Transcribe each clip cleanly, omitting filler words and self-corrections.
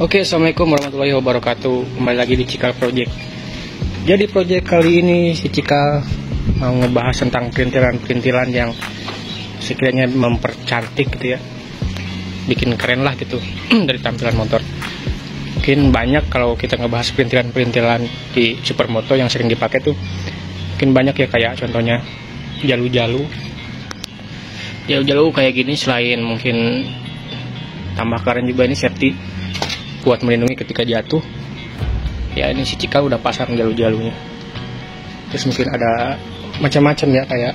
Oke, assalamualaikum warahmatullahi wabarakatuh. Kembali lagi di Cikal Project. Jadi project kali ini si Cikal mau ngebahas tentang perintilan-perintilan yang sekiranya mempercantik gitu ya, bikin keren lah gitu dari tampilan motor. Mungkin banyak kalau kita ngebahas perintilan-perintilan di supermoto yang sering dipakai tuh, mungkin banyak ya, kayak contohnya jalu-jalu kayak gini. Selain mungkin tambah keren juga, ini safety buat melindungi ketika jatuh ya. Ini si Cikal udah pasang jalu-jalunya. Terus mungkin ada macam-macam ya, kayak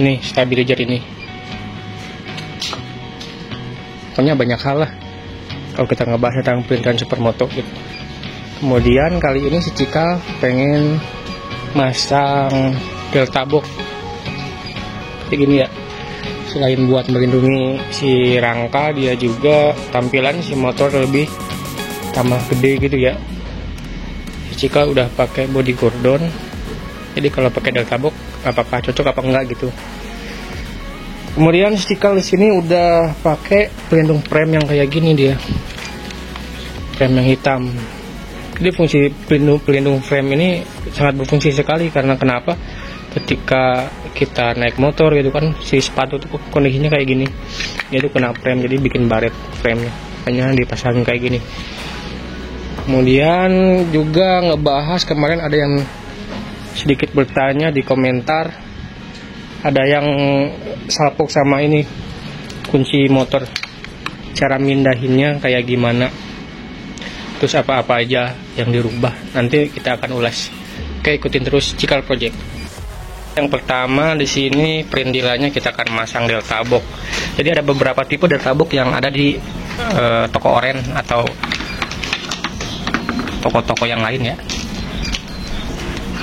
ini stabilizer ini. Pokoknya banyak hal lah kalau kita ngebahas tentang perintilan supermoto gitu. Kemudian kali ini si Cikal pengen masang delta box kayak gini ya. Selain buat melindungi si rangka, dia juga tampilan si motor lebih tambah gede gitu ya. Si Cikal udah pakai body Gordon, jadi kalau pakai delta box apakah cocok apa enggak gitu. Kemudian si Cikal di sini udah pakai pelindung frame yang kayak gini, dia frame yang hitam. Jadi fungsi pelindung frame ini sangat berfungsi sekali, karena kenapa? Ketika kita naik motor gitu kan, si sepatu tuh kondisinya kayak gini, dia tuh kena frame, jadi bikin baret frame-nya, hanya dipasangin kayak gini. Kemudian juga ngebahas, kemarin ada yang sedikit bertanya di komentar, ada yang salpok sama ini kunci motor, cara mindahinnya kayak gimana, terus apa-apa aja yang dirubah, nanti kita akan ulas. Oke, ikutin terus Cikal Project. Yang pertama di sini perintilannya kita akan masang delta box. Jadi ada beberapa tipe delta box yang ada di toko oren atau toko-toko yang lain ya.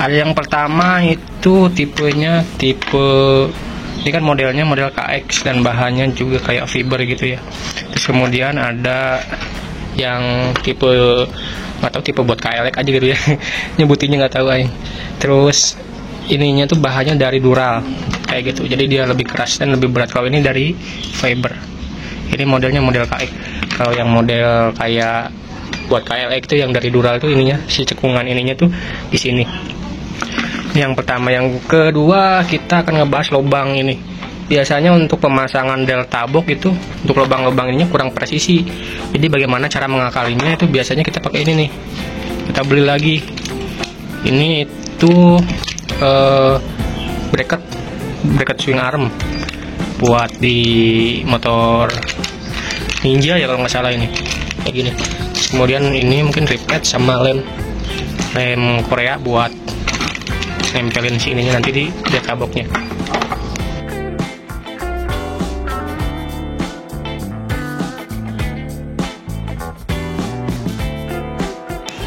Ada yang pertama itu tipenya ini kan modelnya model KX dan bahannya juga kayak fiber gitu ya. Terus kemudian ada yang tipe nggak tahu, tipe buat KLX aja gitu ya. Nyebutinnya nggak tahu aing. Terus ininya tuh bahannya dari dural kayak gitu, jadi dia lebih keras dan lebih berat. Kalau ini dari fiber, ini modelnya model KX. Kalau yang model kayak buat KLX itu yang dari dural tuh ininya, si cekungan ininya tuh di sini. Yang pertama. Yang kedua kita akan ngebahas lubang ini. Biasanya untuk pemasangan delta box itu, untuk lubang-lubang ininya kurang presisi. Jadi bagaimana cara mengakalinya itu biasanya kita pakai ini nih. Kita beli lagi ini itu bracket swing arm buat di motor Ninja ya kalau nggak salah, ini kayak gini. Kemudian ini mungkin ripet sama lem Korea buat nempelin si ininya nanti di delta boxnya.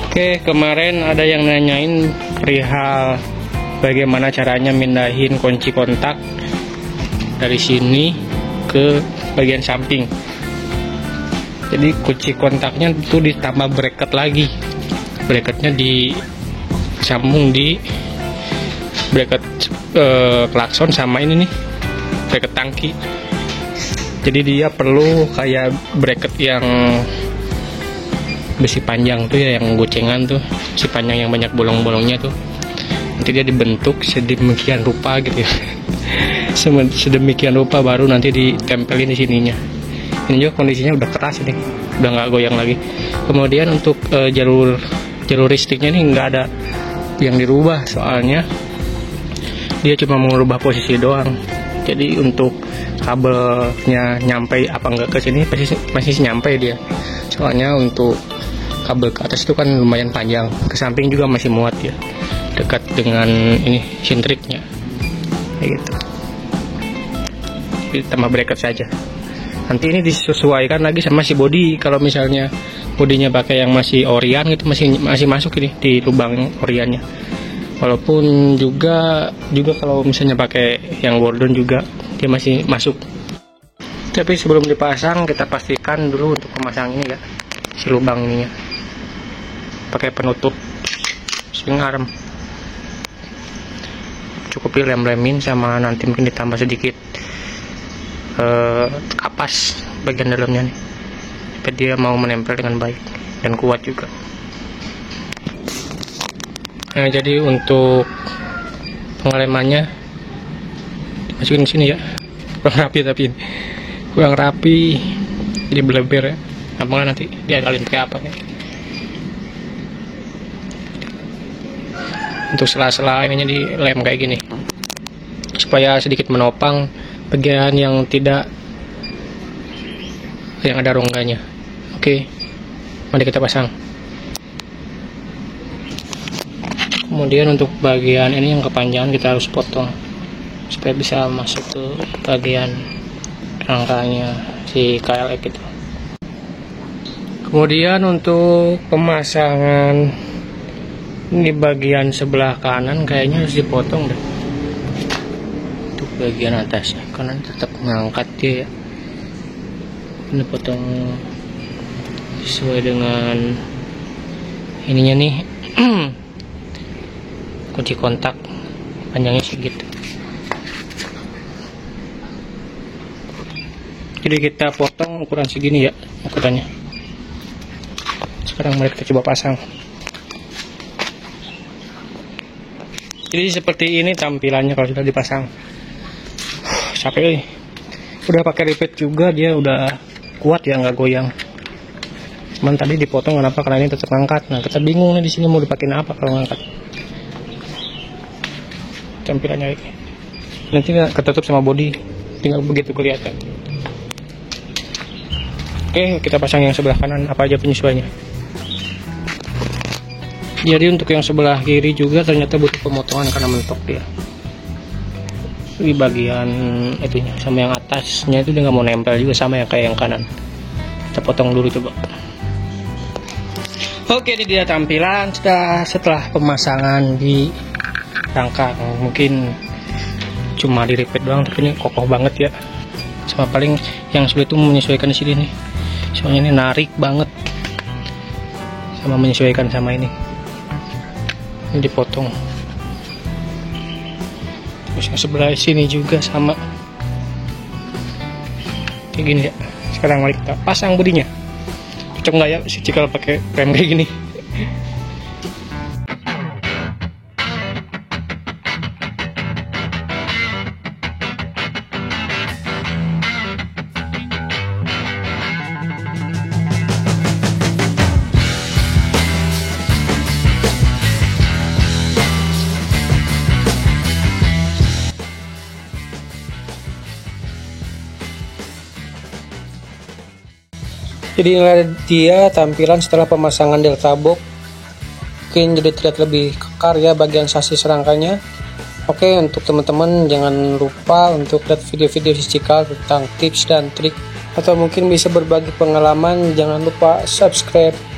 Oke, kemarin ada yang nanyain perihal bagaimana caranya mindahin kunci kontak dari sini ke bagian samping. Jadi kunci kontaknya itu ditambah bracket lagi. Bracketnya disambung di bracket klakson sama ini nih, bracket tangki. Jadi dia perlu kayak bracket yang besi panjang tuh ya, yang gocengan tuh, besi panjang yang banyak bolong-bolongnya tuh. Nanti dia dibentuk sedemikian rupa gitu ya. Sedemikian rupa baru nanti ditempelin di sininya. Ini juga kondisinya udah keras ini, udah nggak goyang lagi. Kemudian untuk jalur listriknya ini nggak ada yang dirubah, soalnya dia cuma mengubah posisi doang. Jadi untuk kabelnya nyampe apa enggak ke sini masih nyampe dia. Soalnya untuk kabel ke atas itu kan lumayan panjang, ke samping juga masih muat ya, dekat dengan ini sintriknya kayak gitu. Jadi tambah bracket saja. Nanti ini disesuaikan lagi sama si body. Kalau misalnya bodinya pakai yang masih Orion gitu, masih masuk ini di lubang Orionnya. Walaupun juga kalau misalnya pakai yang Gordon juga dia masih masuk. Tapi sebelum dipasang kita pastikan dulu untuk pemasang ini ya, si lubang ininya pakai penutup swing arm. Cukup dilem-lemin sama nanti mungkin ditambah sedikit kapas bagian dalamnya nih. sampai dia mau menempel dengan baik dan kuat juga. Nah, jadi untuk pengelemannya dimasukin ke sini ya. Kurang rapi, tapi ini kurang rapi, jadi beleber ya. Gampang nanti diakalin pakai apa ya. Untuk sela-sela ininya dilem kayak gini supaya sedikit menopang bagian yang ada rongganya. Oke, mari kita pasang. Kemudian untuk bagian ini yang kepanjangan kita harus potong supaya bisa masuk ke bagian rangkanya si KLX itu. Kemudian untuk pemasangan di bagian sebelah kanan kayaknya harus dipotong deh. Untuk bagian atasnya karena tetap mengangkat dia ya. Ini potong sesuai dengan ininya nih. Kunci kontak panjangnya segitu. Jadi kita potong ukuran segini ya ukurannya. Sekarang mari kita coba pasang. Jadi seperti ini tampilannya kalau sudah dipasang. Capek nih. Udah pakai repeat juga, dia udah kuat ya, nggak goyang. Cuman tadi dipotong kenapa? Karena ini tetap ngangkat. Nah kita bingung nih di sini mau dipakein apa kalau ngangkat. Tampilannya ini nanti ketutup sama body, tinggal begitu kelihatan. Oke, kita pasang yang sebelah kanan apa aja penyesuaiannya. Jadi untuk yang sebelah kiri juga ternyata butuh pemotongan karena mentok dia di bagian itunya, sama yang atasnya itu dia nggak mau nempel juga sama yang kayak yang kanan. Kita potong dulu coba. Oke, ini dia tampilan setelah pemasangan di rangka. Mungkin cuma di repeat doang, tapi ini kokoh banget ya. Sama paling yang sulit itu menyesuaikan di sini nih. Soalnya ini narik banget. Sama menyesuaikan sama ini. Ini dipotong. Terus yang sebelah sini juga sama. Kayak gini ya. Sekarang mari kita pasang bodinya. Cocok nggak ya si cikal pakai rem kayak gini? Jadi inilah dia tampilan setelah pemasangan delta box. Mungkin jadi terlihat lebih kekar ya bagian sasis rangkanya. Oke, untuk teman-teman jangan lupa untuk lihat video-video Cikal tentang tips dan trik, atau mungkin bisa berbagi pengalaman. Jangan lupa subscribe.